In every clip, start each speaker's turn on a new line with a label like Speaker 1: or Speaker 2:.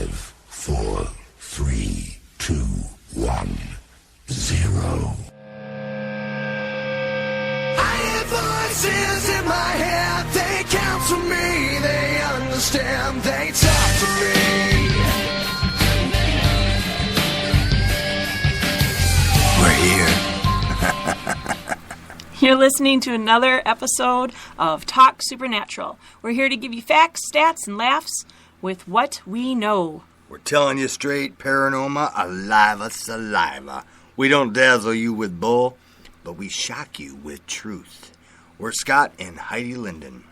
Speaker 1: 5, 4, 3, 2, 1, 0. I hear voices in my head. They counsel me. They understand. They talk to me. We're here.
Speaker 2: You're listening to another episode of Talk Supernatural. We're here to give you facts, stats, and laughs with what we know.
Speaker 3: We're telling you straight paranormal, alive saliva. We don't dazzle you with bull, but we shock you with truth. We're Scott and Heidi Linden.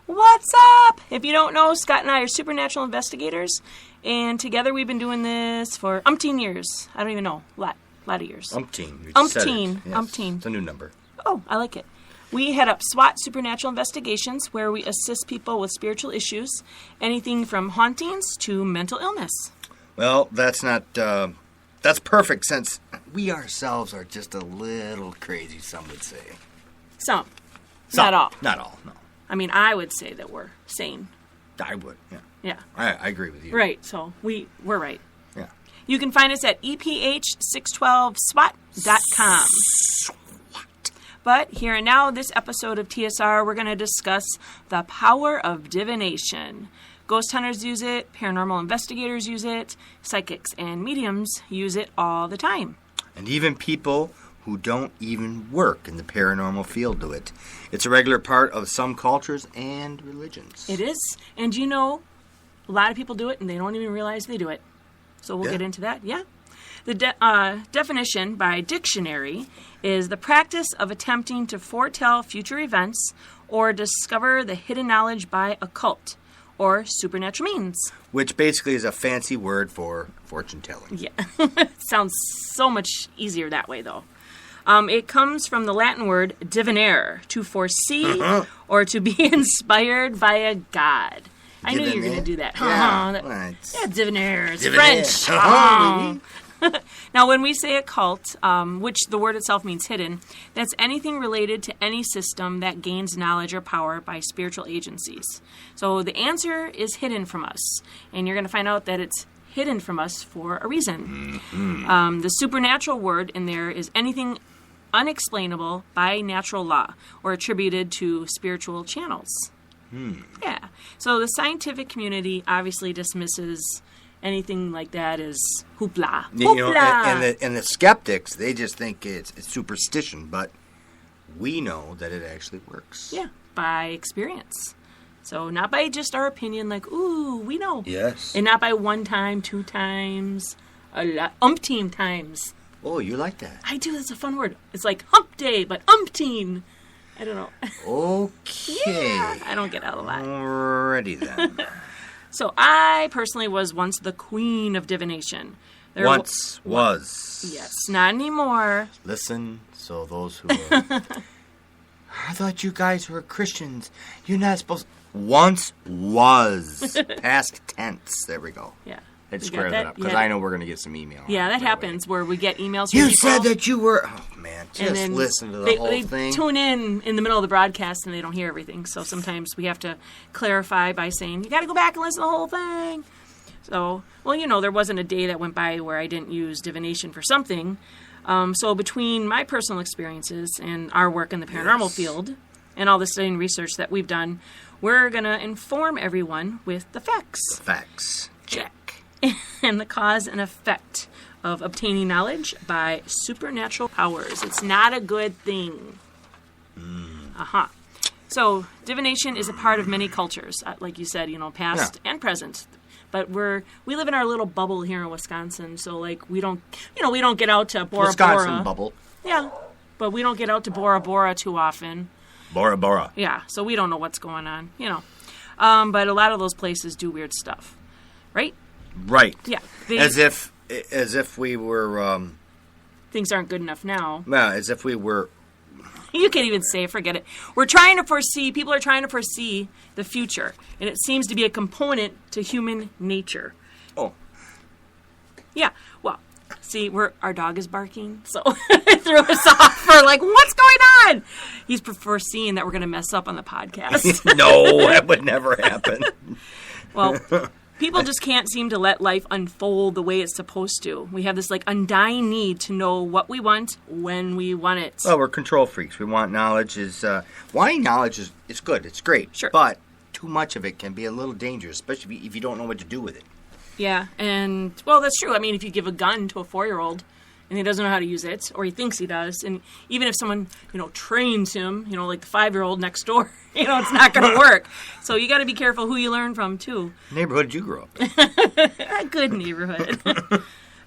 Speaker 2: What's up? If you don't know, Scott and I are supernatural investigators, and together we've been doing this for umpteen years. I don't even know. A lot of years.
Speaker 3: Umpteen.
Speaker 2: Umpteen.
Speaker 3: Yes.
Speaker 2: Umpteen.
Speaker 3: It's a new number.
Speaker 2: Oh, I like it. We head up SWAT Supernatural Investigations, where we assist people with spiritual issues, anything from hauntings to mental illness.
Speaker 3: Well, that's perfect, since we ourselves are just a little crazy, some would say.
Speaker 2: Some. Not all.
Speaker 3: Not all, no.
Speaker 2: I mean, I would say that we're sane.
Speaker 3: I would, yeah.
Speaker 2: Yeah.
Speaker 3: I agree with you.
Speaker 2: Right, so we're right.
Speaker 3: Yeah.
Speaker 2: You can find us at EPH612SWAT.com. But here and now, this episode of TSR, we're going to discuss the power of divination. Ghost hunters use it, paranormal investigators use it, psychics and mediums use it all the time.
Speaker 3: And even people who don't even work in the paranormal field do it. It's a regular part of some cultures and religions.
Speaker 2: It is. And you know, a lot of people do it and they don't even realize they do it. So we'll get into that. Yeah. The definition by dictionary is the practice of attempting to foretell future events or discover the hidden knowledge by occult or supernatural means.
Speaker 3: Which basically is a fancy word for fortune telling.
Speaker 2: Yeah. Sounds so much easier that way, though. It comes from the Latin word divinare, to foresee or to be inspired by a god. I knew you were going to do that.
Speaker 3: Yeah,
Speaker 2: divinaire. It's
Speaker 3: French.
Speaker 2: Now, when we say occult, which the word itself means hidden, that's anything related to any system that gains knowledge or power by spiritual agencies. So the answer is hidden from us, and you're going to find out that it's hidden from us for a reason. Mm-hmm. The supernatural word in there is anything unexplainable by natural law or attributed to spiritual channels. Yeah. So the scientific community obviously dismisses anything like that as hoopla.
Speaker 3: You know, and the skeptics, they just think it's superstition, but we know that it actually works.
Speaker 2: Yeah, by experience. So not by just our opinion, like, ooh, we know.
Speaker 3: Yes.
Speaker 2: And not by one time, two times, umpteen times.
Speaker 3: Oh, you like that?
Speaker 2: I do. That's a fun word. It's like hump day, but umpteen. I don't know.
Speaker 3: Okay.
Speaker 2: Yeah, I don't get out a lot.
Speaker 3: Alrighty then.
Speaker 2: So I personally was once the queen of divination.
Speaker 3: Was.
Speaker 2: Yes, not anymore.
Speaker 3: Listen, so those who are... I thought you guys were Christians. You're not supposed... Once was. Past tense. There we go.
Speaker 2: Yeah.
Speaker 3: I had to square that up, because I know we're going to get some email.
Speaker 2: Yeah, that happens, where we get emails from
Speaker 3: you
Speaker 2: people.
Speaker 3: said that you were... Oh, man, just listen to the whole thing.
Speaker 2: They tune in the middle of the broadcast, and they don't hear everything. So sometimes we have to clarify by saying, you got to go back and listen to the whole thing. So, well, you know, there wasn't a day that went by where I didn't use divination for something. So between my personal experiences and our work in the paranormal field and all the study and research that we've done, we're going to inform everyone with the facts.
Speaker 3: The facts. Check.
Speaker 2: And the cause and effect of obtaining knowledge by supernatural powers. It's not a good thing. So divination is a part of many cultures, like you said, you know, past and present. But we live in our little bubble here in Wisconsin, so like we don't get out to Bora
Speaker 3: Wisconsin
Speaker 2: Bora.
Speaker 3: Bubble.
Speaker 2: Yeah, but we don't get out to Bora Bora too often.
Speaker 3: Bora Bora.
Speaker 2: Yeah, so we don't know what's going on, you know. But a lot of those places do weird stuff, right?
Speaker 3: Right.
Speaker 2: Yeah.
Speaker 3: As if we were...
Speaker 2: things aren't good enough now.
Speaker 3: Yeah, as if we were...
Speaker 2: You can't even say it, forget it. People are trying to foresee the future, and it seems to be a component to human nature.
Speaker 3: Oh.
Speaker 2: Yeah, well, see, our dog is barking, so it threw us off for like, what's going on? He's foreseeing that we're going to mess up on the podcast.
Speaker 3: No, that would never happen.
Speaker 2: Well, People just can't seem to let life unfold the way it's supposed to. We have this like undying need to know what we want when we want it.
Speaker 3: Well, we're control freaks. We want knowledge. Wanting knowledge is good. It's great.
Speaker 2: Sure.
Speaker 3: But too much of it can be a little dangerous, especially if you don't know what to do with it.
Speaker 2: Yeah, and, well, that's true. I mean, if you give a gun to a 4-year-old and he doesn't know how to use it, or he thinks he does, and even if someone, trains him, like the 5-year-old next door, it's not going to work. So you got to be careful who you learn from, too.
Speaker 3: Neighborhood did you grow up in?
Speaker 2: A good neighborhood.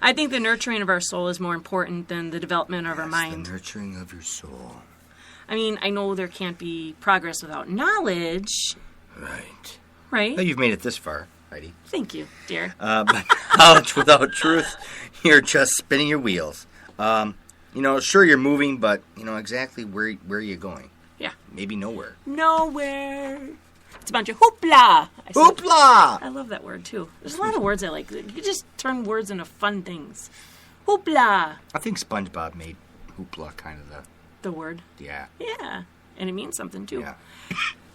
Speaker 2: I think the nurturing of our soul is more important than the development of our mind.
Speaker 3: The nurturing of your soul.
Speaker 2: I mean, I know there can't be progress without knowledge. Right?
Speaker 3: Well, you've made it this far, Heidi.
Speaker 2: Thank you, dear.
Speaker 3: But knowledge without truth, you're just spinning your wheels. Sure you're moving, but exactly where are you going?
Speaker 2: Yeah.
Speaker 3: Maybe nowhere.
Speaker 2: Nowhere. It's a bunch of hoopla.
Speaker 3: Hoopla!
Speaker 2: I love that word, too. There's a lot of words I like. You can just turn words into fun things. Hoopla.
Speaker 3: I think SpongeBob made hoopla kind of
Speaker 2: the word.
Speaker 3: Yeah.
Speaker 2: Yeah. And it means something, too.
Speaker 3: Yeah.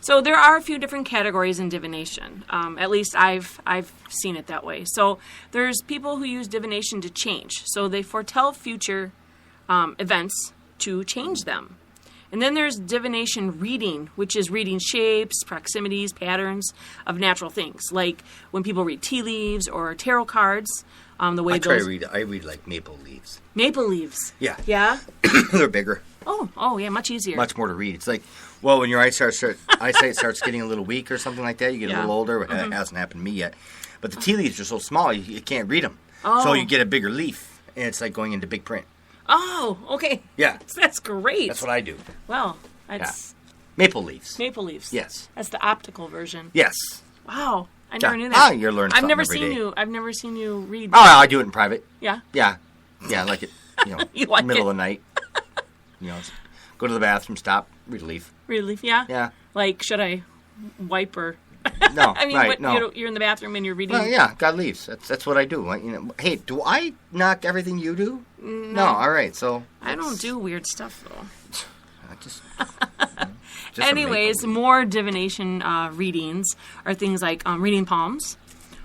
Speaker 2: So there are a few different categories in divination. At least I've seen it that way. So there's people who use divination to change. So they foretell future events to change them. And then there's divination reading, which is reading shapes, proximities, patterns of natural things. Like when people read tea leaves or tarot cards. I read like maple leaves. Maple leaves?
Speaker 3: Yeah.
Speaker 2: Yeah?
Speaker 3: They're bigger.
Speaker 2: Oh, yeah, much easier.
Speaker 3: Much more to read. It's like, well, when your eyesight starts getting a little weak or something like that, you get a little older. It hasn't happened to me yet. But the tea leaves are so small, you can't read them.
Speaker 2: Oh.
Speaker 3: So you get a bigger leaf, and it's like going into big print.
Speaker 2: Oh, okay.
Speaker 3: Yeah.
Speaker 2: That's great.
Speaker 3: That's what I do.
Speaker 2: Well, that's...
Speaker 3: Yeah. Maple leaves.
Speaker 2: Maple leaves.
Speaker 3: Yes.
Speaker 2: That's the optical version.
Speaker 3: Yes.
Speaker 2: Wow. I never knew that.
Speaker 3: You're learning something every day.
Speaker 2: I've never seen you read.
Speaker 3: Oh, I do it in private.
Speaker 2: Yeah?
Speaker 3: Yeah. Yeah, I like it.
Speaker 2: You like
Speaker 3: middle
Speaker 2: it?
Speaker 3: of the night. Go to the bathroom, stop, read a leaf.
Speaker 2: Read a leaf, yeah?
Speaker 3: Yeah.
Speaker 2: Like, should I wipe or...
Speaker 3: No,
Speaker 2: I mean,
Speaker 3: right,
Speaker 2: no. You're in the bathroom and you're reading...
Speaker 3: Well, yeah, got leaves. That's what I do. Hey, do I knock everything you do? No, all right, so...
Speaker 2: I don't do weird stuff, though.
Speaker 3: I just
Speaker 2: Anyways, more divination readings are things like reading palms.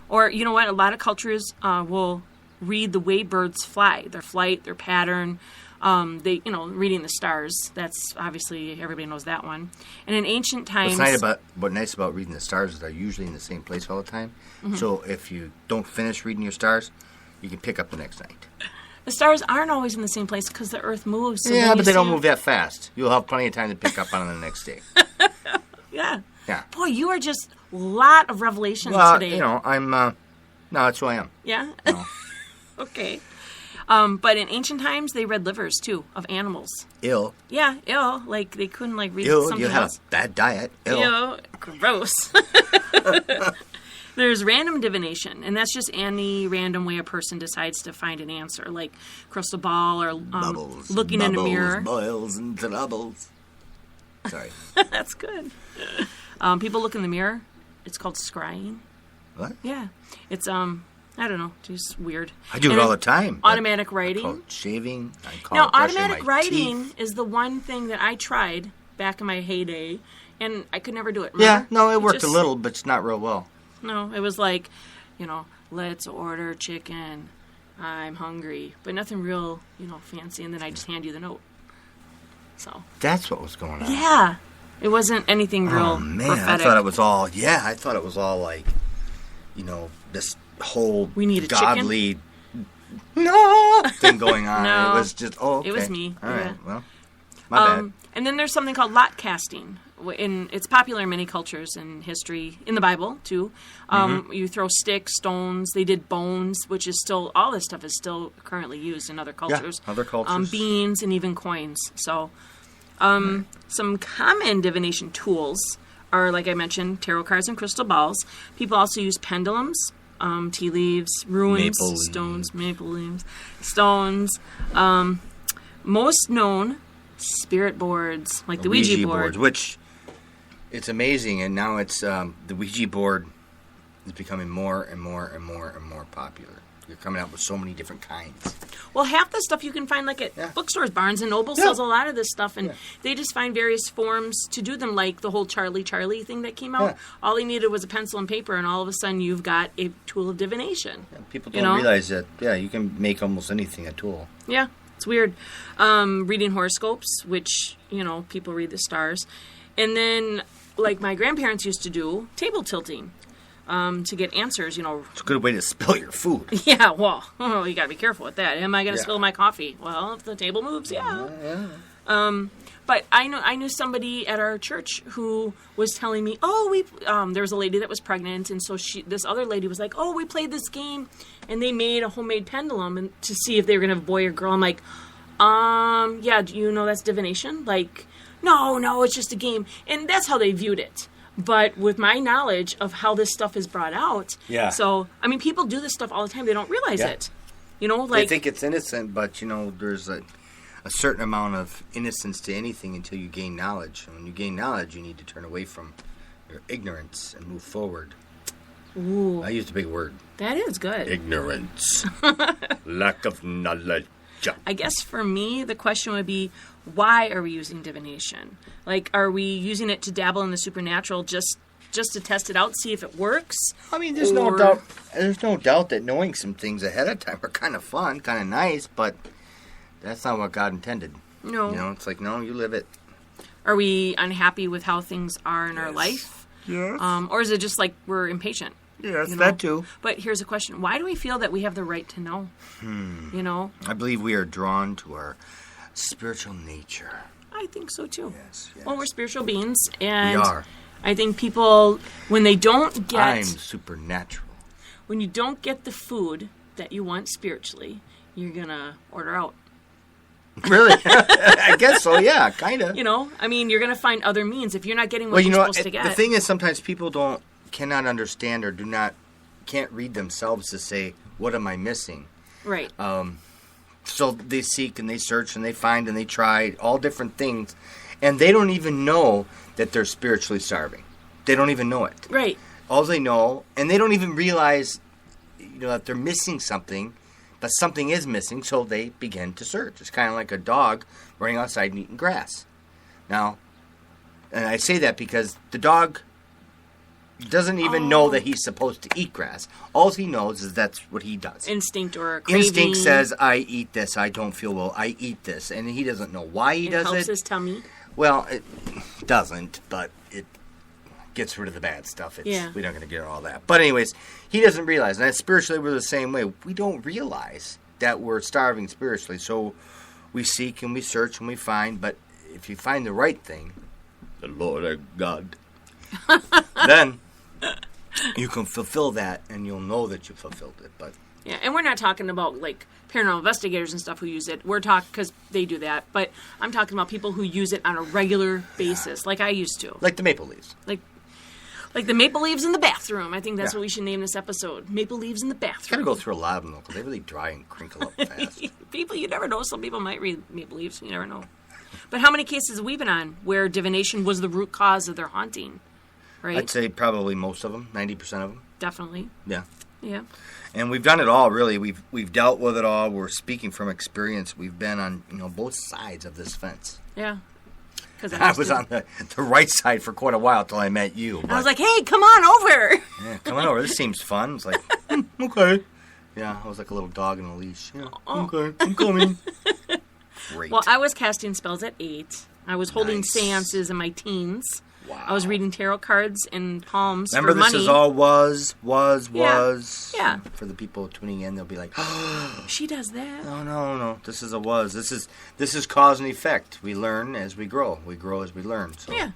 Speaker 2: Or, you know what, a lot of cultures will read the way birds fly, their flight, their pattern. Reading the stars. That's obviously, everybody knows that one. And in ancient times...
Speaker 3: What's nice about reading the stars is they're usually in the same place all the time. Mm-hmm. So if you don't finish reading your stars, you can pick up the next night.
Speaker 2: The stars aren't always in the same place because the Earth moves. So
Speaker 3: yeah, but they don't move that fast. You'll have plenty of time to pick up on them the next day.
Speaker 2: Yeah.
Speaker 3: Yeah.
Speaker 2: Boy, you are just a lot of revelations today.
Speaker 3: I'm... no, that's who I am.
Speaker 2: Yeah?
Speaker 3: No.
Speaker 2: Okay. But in ancient times, they read livers, too, of animals.
Speaker 3: Ill.
Speaker 2: Yeah, ill. Like, they couldn't, read something
Speaker 3: You had
Speaker 2: else.
Speaker 3: a bad diet. Ill.
Speaker 2: Ew, gross. There's random divination, and that's just any random way a person decides to find an answer, like crystal ball or looking in a mirror.
Speaker 3: Boils and troubles. Sorry.
Speaker 2: That's good. People look in the mirror. It's called scrying.
Speaker 3: What?
Speaker 2: Yeah. It's, I don't know, just weird.
Speaker 3: I do it all the time.
Speaker 2: Automatic writing.
Speaker 3: I call it shaving.
Speaker 2: Automatic writing is the one thing that I tried back in my heyday, and I could never do it. Remember?
Speaker 3: Yeah, no, it worked a little, but it's not real well.
Speaker 2: No, it was like, let's order chicken. I'm hungry. But nothing real, fancy, and then I just hand you the note. So.
Speaker 3: That's what was going on.
Speaker 2: Yeah. It wasn't anything real
Speaker 3: I
Speaker 2: prophetic.
Speaker 3: thought it was all like, this whole
Speaker 2: we need a
Speaker 3: godly
Speaker 2: chicken?
Speaker 3: thing going on.
Speaker 2: No.
Speaker 3: It was just, okay.
Speaker 2: It was me.
Speaker 3: All right,
Speaker 2: yeah.
Speaker 3: well, my bad.
Speaker 2: And then there's something called lot casting. It's popular in many cultures in history, in the Bible, too. You throw sticks, stones. They did bones, which is still, all this stuff is still currently used in other cultures.
Speaker 3: Yeah, other cultures.
Speaker 2: Beans and even coins. So, some common divination tools are, like I mentioned, tarot cards and crystal balls. People also use pendulums, tea leaves, ruins, maple leaves, stones. Most known, spirit boards, like the Ouija board.
Speaker 3: Boards, which, it's amazing, and now it's, the Ouija board is becoming more and more and more and more popular. You're coming out with so many different kinds.
Speaker 2: Well, half the stuff you can find like at bookstores. Barnes and Noble sells a lot of this stuff, and they just find various forms to do them, like the whole Charlie thing that came out.
Speaker 3: Yeah.
Speaker 2: All they needed was a pencil and paper, and all of a sudden you've got a tool of divination.
Speaker 3: Yeah, people don't realize that, you can make almost anything a tool.
Speaker 2: Yeah, it's weird. Reading horoscopes, which, people read the stars. And then, like my grandparents used to do, table tilting. To get answers,
Speaker 3: It's a good way to spill your food.
Speaker 2: Yeah, well, you got to be careful with that. Am I going to spill my coffee? Well, if the table moves, yeah. But I knew somebody at our church who was telling me, there was a lady that was pregnant, and so this other lady was like, we played this game, and they made a homemade pendulum to see if they were going to have a boy or girl. I'm like, do you know that's divination? Like, no, it's just a game. And that's how they viewed it. But with my knowledge of how this stuff is brought out, so, people do this stuff all the time. They don't realize it.
Speaker 3: They think it's innocent, but, there's a certain amount of innocence to anything until you gain knowledge. And when you gain knowledge, you need to turn away from your ignorance and move forward.
Speaker 2: Ooh.
Speaker 3: I used a big word.
Speaker 2: That is good.
Speaker 3: Ignorance. Lack of knowledge.
Speaker 2: I guess for me, the question would be, why are we using divination? Like, are we using it to dabble in the supernatural just to test it out, see if it works?
Speaker 3: There's no doubt. There's no doubt that knowing some things ahead of time are kind of fun, kind of nice, but that's not what God intended.
Speaker 2: No.
Speaker 3: It's like, no, you live it.
Speaker 2: Are we unhappy with how things are in our life?
Speaker 3: Yes.
Speaker 2: Or is it just like we're impatient?
Speaker 3: Yes, that too.
Speaker 2: But here's a question. Why do we feel that we have the right to know?
Speaker 3: I believe we are drawn to our spiritual nature.
Speaker 2: I think so too.
Speaker 3: Yes.
Speaker 2: Well, we're spiritual beings, and
Speaker 3: we are.
Speaker 2: I think people, when they don't get...
Speaker 3: I'm supernatural.
Speaker 2: When you don't get the food that you want spiritually, you're going to order out.
Speaker 3: Really? I guess so, yeah, kind of.
Speaker 2: You're going to find other means if you're not getting what you're supposed to get.
Speaker 3: The thing is, sometimes people cannot understand or can't read themselves to say, what am I missing?
Speaker 2: Right.
Speaker 3: So they seek and they search and they find and they try all different things, and they don't even know that they're spiritually starving. They don't even know it.
Speaker 2: Right.
Speaker 3: All they know, and they don't even realize, that they're missing something, but something is missing, so they begin to search. It's kind of like a dog running outside and eating grass. Now, and I say that because the dog doesn't even know that he's supposed to eat grass. All he knows is that's what he does.
Speaker 2: Instinct or a craving.
Speaker 3: Instinct says, I eat this, I don't feel well, I eat this. And he doesn't know why he does it.
Speaker 2: It helps his tummy.
Speaker 3: Well, it doesn't, but it gets rid of the bad stuff. We're not going to get all that. But anyways, he doesn't realize. And spiritually, we're the same way. We don't realize that we're starving spiritually. So we seek and we search and we find. But if you find the right thing, the Lord our God, then you can fulfill that, and you'll know that you fulfilled it. But
Speaker 2: and we're not talking about like paranormal investigators and stuff who use it. We're talking because they do that, but I'm talking about people who use it on a regular basis, like I used to,
Speaker 3: like the maple leaves,
Speaker 2: like the maple leaves in the bathroom. I think that's what we should name this episode: Maple Leaves in the Bathroom.
Speaker 3: Gotta go through a lot of them because they really dry and crinkle up fast.
Speaker 2: People, you never know. Some people might read maple leaves. You never know. But how many cases have we been on where divination was the root cause of their haunting? Right?
Speaker 3: I'd say probably most of them, 90% of them.
Speaker 2: Definitely.
Speaker 3: Yeah.
Speaker 2: Yeah.
Speaker 3: And we've done it all, really. We've dealt with it all. We're speaking from experience. We've been on both sides of this fence.
Speaker 2: Yeah.
Speaker 3: I was on the right side for quite a while till I met you.
Speaker 2: I was like, hey, come on over.
Speaker 3: Yeah, come on over. This seems fun. It's like, okay. Yeah, I was like a little dog in a leash. Yeah, okay, I'm coming. Great.
Speaker 2: Well, I was casting spells at 8. I was holding seances in my teens.
Speaker 3: Wow.
Speaker 2: I was reading tarot cards and palms
Speaker 3: Remember,
Speaker 2: for money.
Speaker 3: this is all was.
Speaker 2: Yeah.
Speaker 3: For the people tuning in, they'll be like,
Speaker 2: she does that.
Speaker 3: No. This is a was. This is cause and effect. We learn as we grow. We grow as we learn. So.
Speaker 2: Yeah.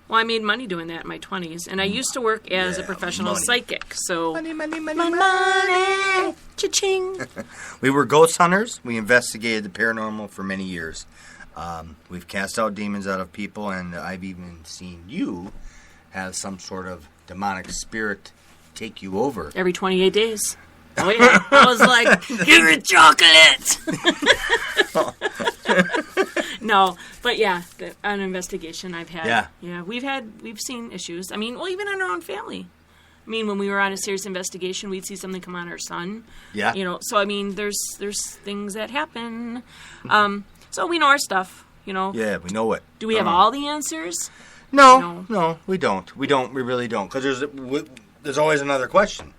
Speaker 2: Well, I made money doing that in my 20s, and I used to work as a professional psychic. So
Speaker 3: money.
Speaker 2: Cha-ching.
Speaker 3: We were ghost hunters. We investigated the paranormal for many years. We've cast out demons out of people, and I've even seen you have some sort of demonic spirit take you over.
Speaker 2: Every 28 days. Oh, yeah. I was like, give me chocolate! No, but yeah, an investigation I've had.
Speaker 3: Yeah.
Speaker 2: Yeah, we've seen issues. I mean, well, even in our own family. I mean, when we were on a serious investigation, we'd see something come on our son.
Speaker 3: Yeah.
Speaker 2: You know, so I mean, there's things that happen. So we know our stuff, you know.
Speaker 3: Yeah, we know it.
Speaker 2: Do we have all the answers?
Speaker 3: No, we don't. We really don't, because there's always another question.